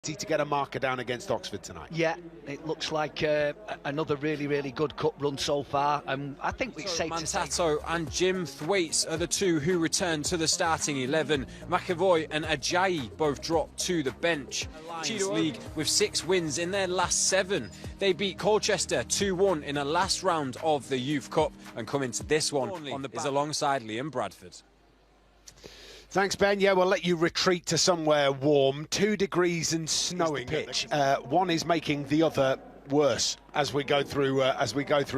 to get a marker down against Oxford tonight. Yeah, it looks like another really good cup run so far. I think we say Mantato and Jim Thwaites are the two who return to the starting 11. McAvoy and Ajayi both dropped to the bench. Lions League with 6 wins in their last 7. They beat Colchester 2-1 in a last round of the Youth Cup and come into this one on the is alongside Liam Bradford. Thanks, Ben. Yeah, we'll let you retreat to somewhere warm. 2 degrees and snowing pitch. One is making the other worse as we go through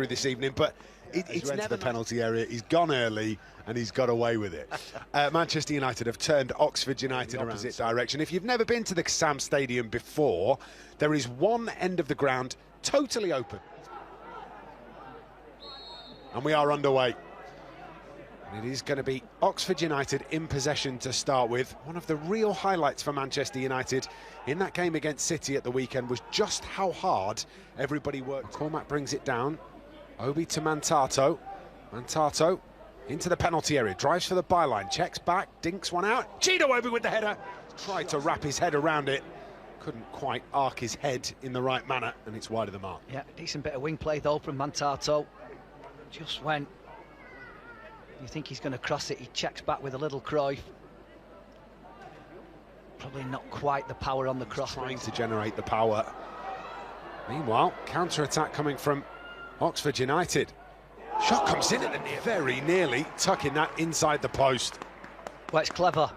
this evening. But it's never the penalty area. He's gone early and he's got away with it. Manchester United have turned Oxford United in the opposite direction. If you've never been to the Sam Stadium before, there is one end of the ground totally open, and we are underway. It is going to be Oxford United in possession to start with. One of the real highlights for Manchester United in that game against City at the weekend was just how hard everybody worked. Cormac brings it down. Obi to Mantato. Mantato into the penalty area. Drives for the byline. Checks back. Dinks one out. Chido Obi with the header. Tried to wrap his head around it. Couldn't quite arc his head in the right manner, and it's wide of the mark. Yeah, decent bit of wing play though from Mantato. Just went. You think he's going to cross it, he checks back with a little Cruyff. Probably not quite the power on the cross. Trying to generate the power. Meanwhile, counter-attack coming from Oxford United. Shot comes in at the very nearly tucking that inside the post. Well, it's clever.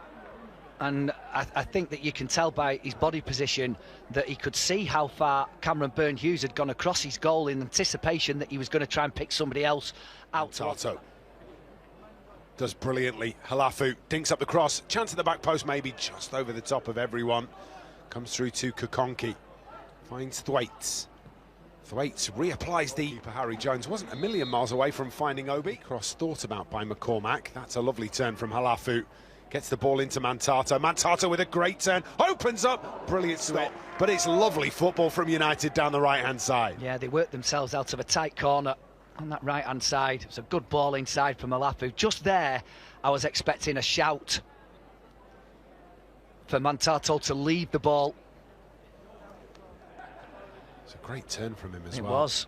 And I think that you can tell by his body position that he could see how far Cameron Byrne-Hughes had gone across his goal in anticipation that he was going to try and pick somebody else out. Tato does brilliantly. Halafu dinks up the cross. Chance at the back post, maybe just over the top of everyone. Comes through to Kukonki. Finds Thwaites. Thwaites reapplies the keeper. Harry Jones wasn't a million miles away from finding Obi. Cross thought about by McCormack. That's a lovely turn from Halafu. Gets the ball into Mantato. Mantato with a great turn. Opens up. Brilliant stop. But it's lovely football from United down the right-hand side. Yeah, they worked themselves out of a tight corner on that right-hand side. It's a good ball inside from Halafu. Just there, I was expecting a shout for Mantato to leave the ball. It's a great turn from him as well. It was.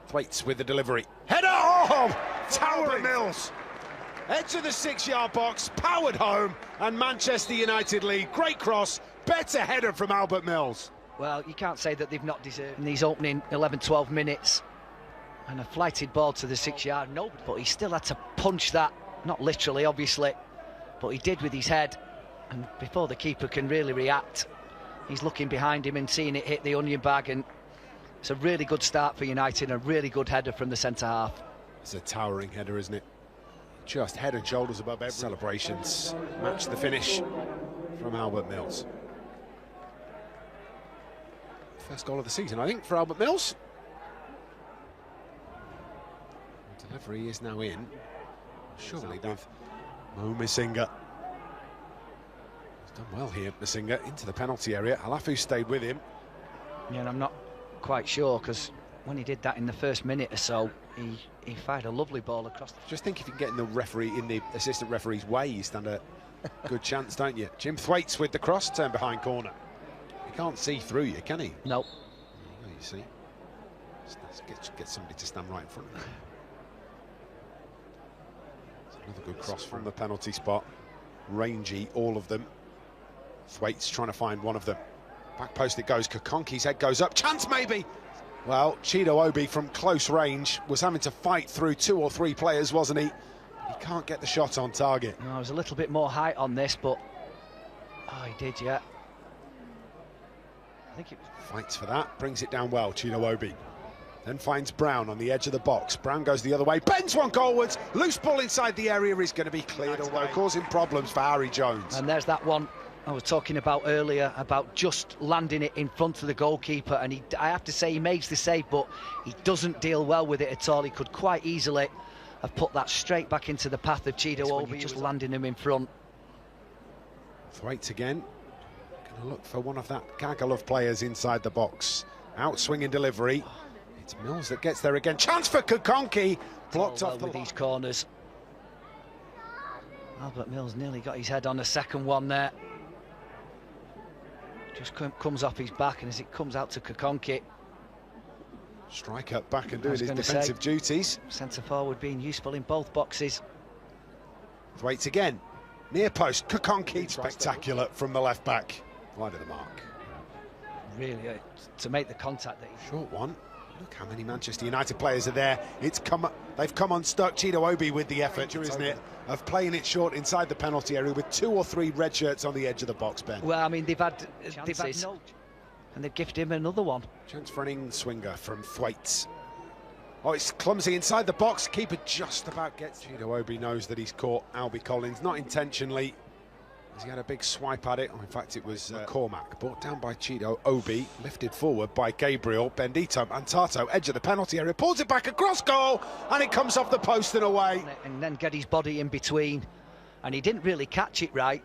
Thwaites with the delivery. Header! Oh! Tower of Mills. Edge of the 6-yard box, powered home, and Manchester United lead. Great cross, better header from Albert Mills. Well, you can't say that they've not deserved in these opening 11-12 minutes. And a flighted ball to the 6-yard, no, but he still had to punch that, not literally, obviously, but he did with his head. And before the keeper can really react, he's looking behind him and seeing it hit the onion bag, and it's a really good start for United, and a really good header from the centre-half. It's a towering header, isn't it? Just head and shoulders above every. Celebrations match the finish from Albert Mills. First goal of the season, I think, for Albert Mills. The delivery is now in. Surely with Mo Masinga. He's done well here, Masinga, into the penalty area. Halafu stayed with him. Yeah, and I'm not quite sure, because when he did that in the first minute or so, he fired a lovely ball across. Just think if you can get in the assistant referee's way, you stand a good chance, don't you? Jim Thwaites with the cross, turn behind corner. He can't see through you, can he? No. Oh, you see. Let's get somebody to stand right in front of him. It's another good cross from the penalty spot. Rangy, all of them. Thwaites trying to find one of them. Back post it goes. Kukonki's head goes up. Chance maybe. Well, Chido Obi from close range was having to fight through 2 or 3 players, wasn't he? He can't get the shot on target. No, there was a little bit more height on this, but he did, yeah. I think it fights for that, brings it down well, Chido Obi. Then finds Brown on the edge of the box. Brown goes the other way, bends one goalwards. Loose ball inside the area is going to be cleared away, causing problems for Harry Jones. And there's that one I was talking about earlier, about just landing it in front of the goalkeeper, and I have to say he makes the save, but he doesn't deal well with it at all. He could quite easily have put that straight back into the path of Chido Obi, just landing him in front. Thwaites again, going to look for one of that gaggle of players inside the box. Outswinging delivery. It's Mills that gets there again. Chance for Kukonki. Blocked off with these corners. Albert Mills nearly got his head on the second one there. Just comes off his back, and as it comes out to Kokonki. Striker back and doing his defensive duties. Centre forward being useful in both boxes. Thwaites again. Near post. Kokonki. Spectacular from the left back. Wide of the mark. Really, to make the contact that he... Short one. Look how many Manchester United players are there. They've come unstuck. Chido Obi with the effort, isn't it, of playing it short inside the penalty area with 2 or 3 red shirts on the edge of the box, Ben. Well, I mean, they've had no, and they've gifted him another one. Chance for an in-swinger from Thwaites. Oh, it's clumsy inside the box. Keeper just about gets. Chido Obi knows that he's caught Albie Collins, not intentionally. He had a big swipe at it. Oh, in fact, it was Cormac, brought down by Chido Obi, lifted forward by Gabriel. Bendito Antato, edge of the penalty area, pulls it back across goal, and it comes off the post and away. And then get his body in between, and he didn't really catch it right.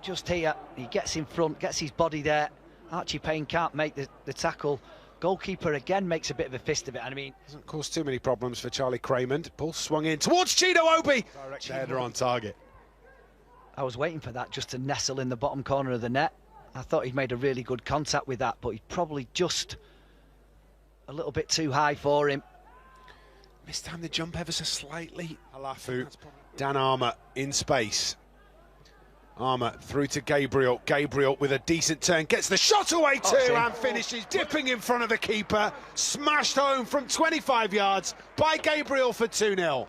Just here, he gets in front, gets his body there. Archie Payne can't make the tackle. Goalkeeper again makes a bit of a fist of it. I mean, doesn't cause too many problems for Charlie Craymond. Ball swung in towards Chido Obi. Direct header on target. I was waiting for that just to nestle in the bottom corner of the net. I thought he'd made a really good contact with that, but he's probably just a little bit too high for him. Mistimed the jump ever so slightly. Halafu, Dan Armour in space. Armour through to Gabriel. Gabriel with a decent turn, gets the shot away too, and finishes dipping in front of the keeper. Smashed home from 25 yards by Gabriel for 2-0.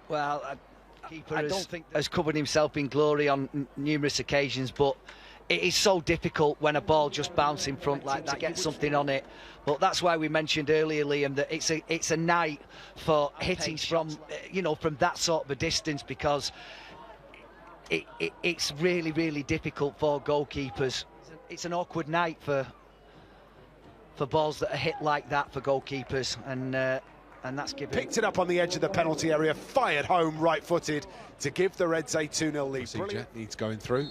Well, I don't think has covered himself in glory on numerous occasions, but it is so difficult when a ball just bounces in front like that to get something on it. But that's why we mentioned earlier, Liam, that it's a night for hitting from from that sort of a distance, because it's really, really difficult for goalkeepers. It's an awkward night for balls that are hit like that for goalkeepers, and that's given. Picked it up on the edge of the penalty area, fired home right-footed to give the Reds a 2-0 lead. Brilliant. Needs going through.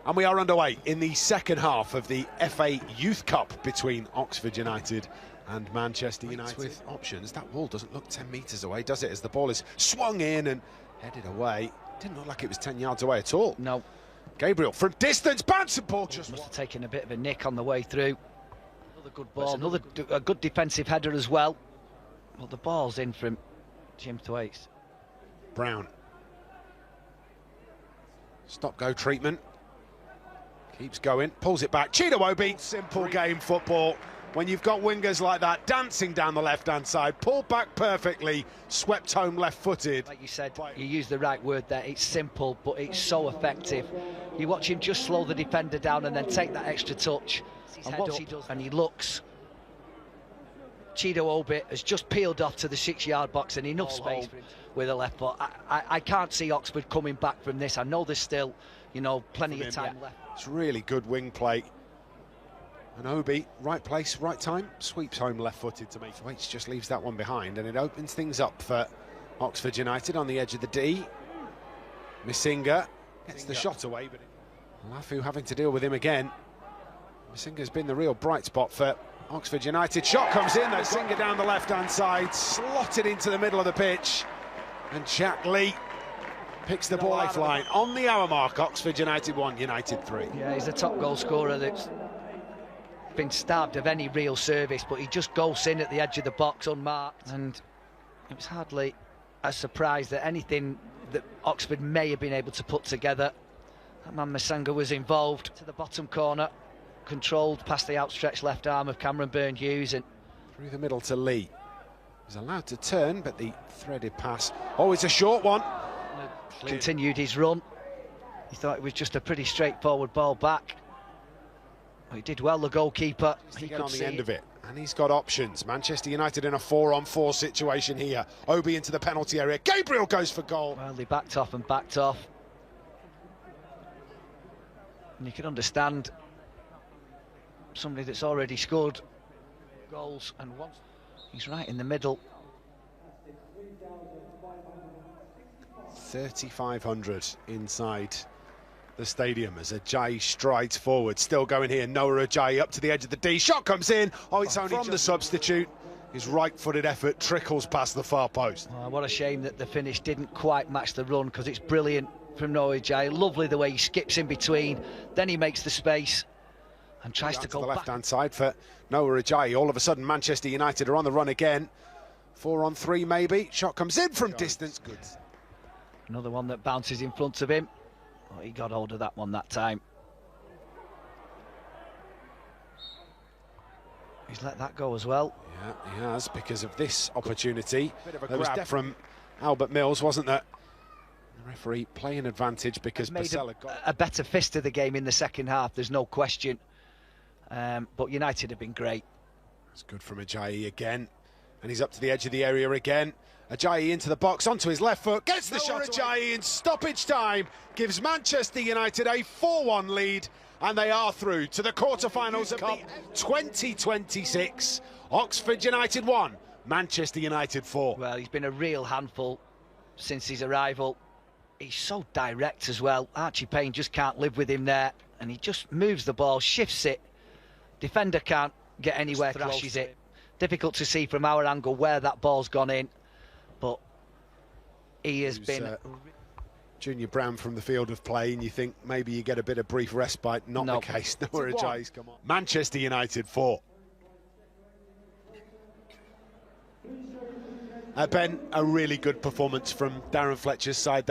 And we are underway in the second half of the FA Youth Cup between Oxford United and Manchester United. With options, that wall doesn't look 10 metres away, does it, as the ball is swung in and headed away. Didn't look like it was 10 yards away at all. No. Gabriel from distance, bouncing ball just must have taken a bit of a nick on the way through. Another good ball, a good defensive header as well. Well, the ball's in from Jim Thwaites. Brown. Stop-go treatment. Keeps going, pulls it back. Chido Obi, simple game football. When you've got wingers like that dancing down the left-hand side, pulled back perfectly, swept home left-footed. Like you said, you used the right word there. It's simple, but it's so effective. You watch him just slow the defender down and then take that extra touch. And once he does, and he looks, Chido Obi has just peeled off to the 6-yard box and enough space with a left foot. I can't see Oxford coming back from this. I know there's still, plenty of time left. It's really good wing play. And Obi, right place, right time, sweeps home left-footed to make. Thwaites just leaves that one behind, and it opens things up for Oxford United on the edge of the D. Missinga gets the shot away, but Lafu having to deal with him again. Missinga's been the real bright spot for Oxford United. Shot comes in, Missinga down the left-hand side, slotted into the middle of the pitch, and Jack Lee picks the ball lifeline on the hour mark. Oxford United 1, United 3. Yeah, he's the top goal scorer that's been starved of any real service, but he just goes in at the edge of the box unmarked, and it was hardly a surprise that anything that Oxford may have been able to put together. That man Missinga was involved. To the bottom corner, controlled past the outstretched left arm of Cameron Byrne-Hughes, and through the middle to Lee. He's allowed to turn, but the threaded pass, it's a short one. Continued his run. He thought it was just a pretty straightforward ball back. He did well, the goalkeeper. He got on the end of it, and he's got options. Manchester United in a 4-on-4 situation here. Obi into the penalty area. Gabriel goes for goal. Well, they backed off and backed off. And you can understand somebody that's already scored goals and once. He's right in the middle. 3,500 inside the stadium as Ajayi strides forward, still going here. Noah Ajayi up to the edge of the D, shot comes in. It's only from the substitute. His right-footed effort trickles past the far post. Oh, what a shame that the finish didn't quite match the run, because it's brilliant from Noah Ajayi. Lovely the way he skips in between, then he makes the space and tries to go the back. left-hand side for Noah Ajayi. All of a sudden, Manchester United are on the run again. 4-on-3 maybe. Shot comes in from distance. Good. Another one that bounces in front of him. Oh, he got hold of that one that time. He's let that go as well. Yeah, he has, because of this opportunity. There was def from Albert Mills, wasn't there? The referee playing advantage because Basela got a better fist of the game in the second half, there's no question. But United have been great. It's good from Ajayi again. And he's up to the edge of the area again. Ajayi into the box, onto his left foot, gets the shot. Ajayi in stoppage time gives Manchester United a 4-1 lead, and they are through to the quarter-finals of the 2026. Oxford United 1, Manchester United 4. Well, he's been a real handful since his arrival. He's so direct as well. Archie Payne just can't live with him there, and he just moves the ball, shifts it. Defender can't get anywhere, thrashes it. Difficult to see from our angle where that ball's gone in, but he has been... Junior Brown from the field of play, and you think maybe you get a bit of brief respite. Not the case. Noah Ajayi's come on. Manchester United 4. Ben, a really good performance from Darren Fletcher's side.